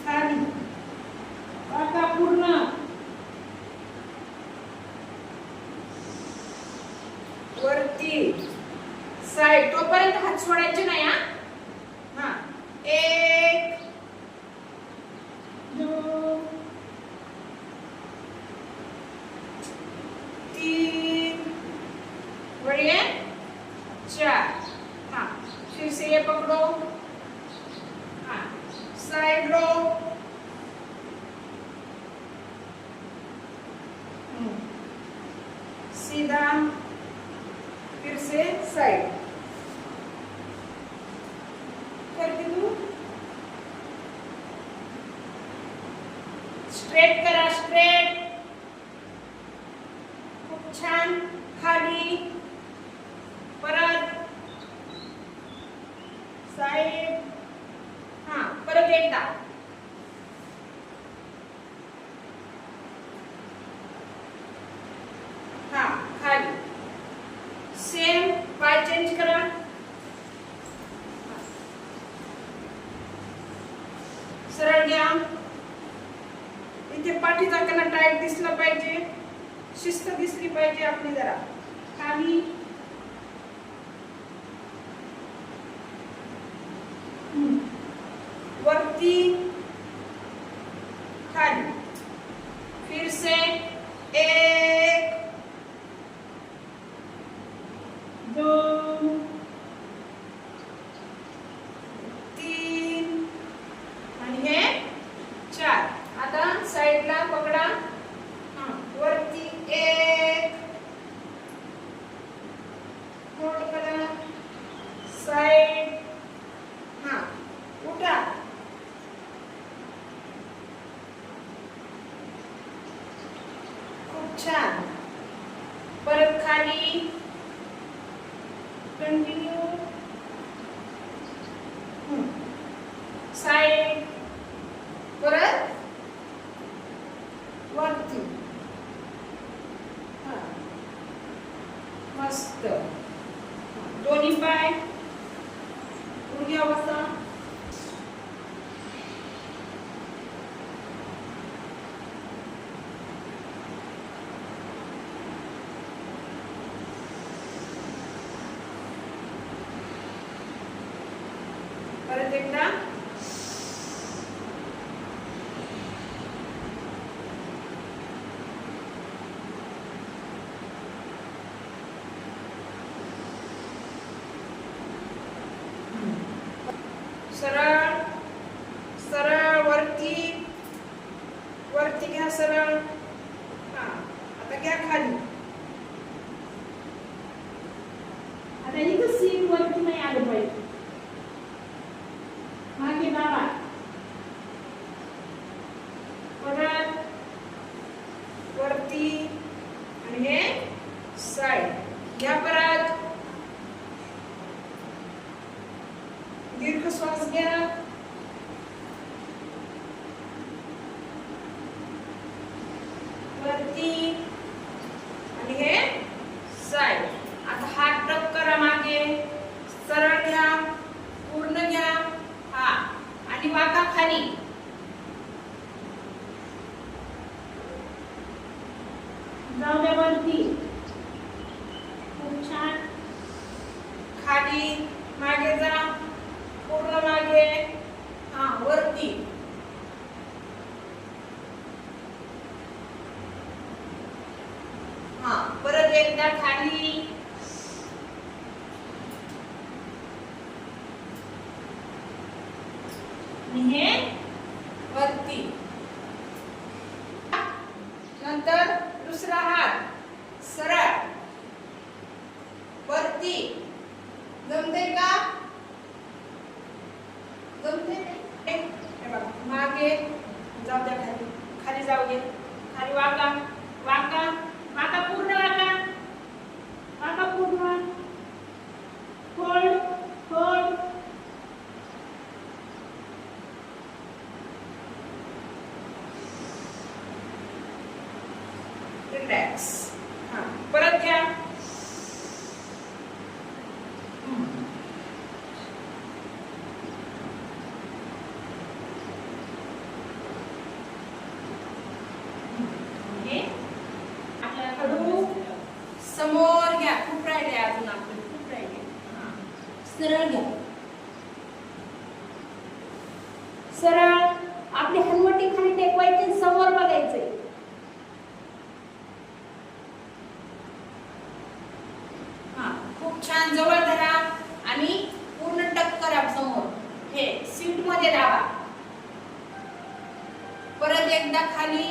खाली वाका पूर्ण वरती साइड तोपर्यंत हात सोडायचे नाही हा. हा 1 2 3 बढ़िया 4. हाँ फिर से ये पकड़ो. हाँ साइड लो. सीधा फिर से साइड करके तू स्ट्रेट करा. स्ट्रेट खूप छान. खाली परत साइड. हाँ परत एकदा. हाँ खाली सेम. पाय चेंज करा. सरळ घ्या. इथे पाठीचा कणा टाईट दिसला पाहिजे. शिस्त दिसली पाहिजे आपली जरा. खाली वरती खाली. फिर से 1 2 3 आणि हे 4. आता साइडला पकडा. हां वरती 1 होल्ड करा. साइड. हां उठा. खूप छान. परत खाली कंटिन्यू. साइड परत वरती. हां मस्त. दोन्ही पाय गुडघ्या बसा. परत एकदा. सरळ सरळ वरती. वरती घ्या सरळ. हा आता घ्या खाली. आता इथं सीट वरती नाही आलं पाहिजे. मागे दाबा. परत वरती आणि हे साइड घ्या. परत दीर्घ श्वास घ्या. वरती आणि हे साइड. आता हात टक करा मागे. सरळ घ्या. पूर्ण घ्या. हा आणि वाका खाली. जाऊ द्या वरती. खूप छान. खाली मागे जा. पूर्ण मागे. हा वरती. हा परत एकदा खाली. हे वरती. नंतर दुसरा हात सरळ वरती. जमते का? जमते. हे बघा मागे जाऊ द्या. खाली खाली जाऊ दे. खाली वाका. वाका वाका पूर्ण वाका. वाका पूर्ण. Hold hold. रिलॅक्स. हां परत घ्या. सरळ घ्या. सरळ आपली हनुवटी खाली टेकवायची, समोर बघायचंय. हा, खूप छान. जवळ धरा आणि पूर्ण टक करा समोर. हे सीट मध्ये दाबा. परत एकदा खाली